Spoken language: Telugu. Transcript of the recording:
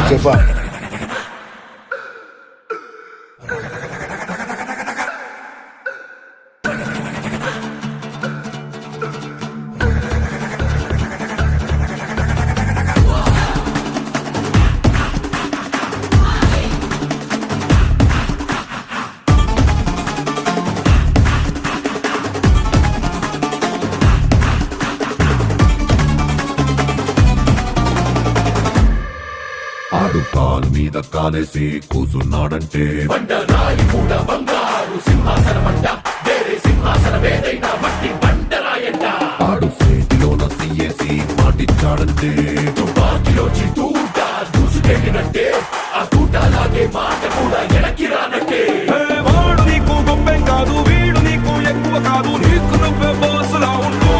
చెప్పా ఆడు కాలు మీద కాలేసి కూసున్నాడంటే బండరాయి కూడా బంగారు సింహాసనమంట వేరే సింహాసనమేదైనా మట్టి బండరాయంట ఆడు చేతిలోన సీయేసి మాటిచ్చాడంటే తుపాకిలోచి తూట దూసుకెళ్ళినట్టే ఆ తూటలాగే మాట కూడా ఎనక్కి రానట్టే వాడు నీకు గొప్పేం కాదు, వీడు నీకు ఎక్కువ కాదు, నీకు నువ్వే బాసులా ఉండు.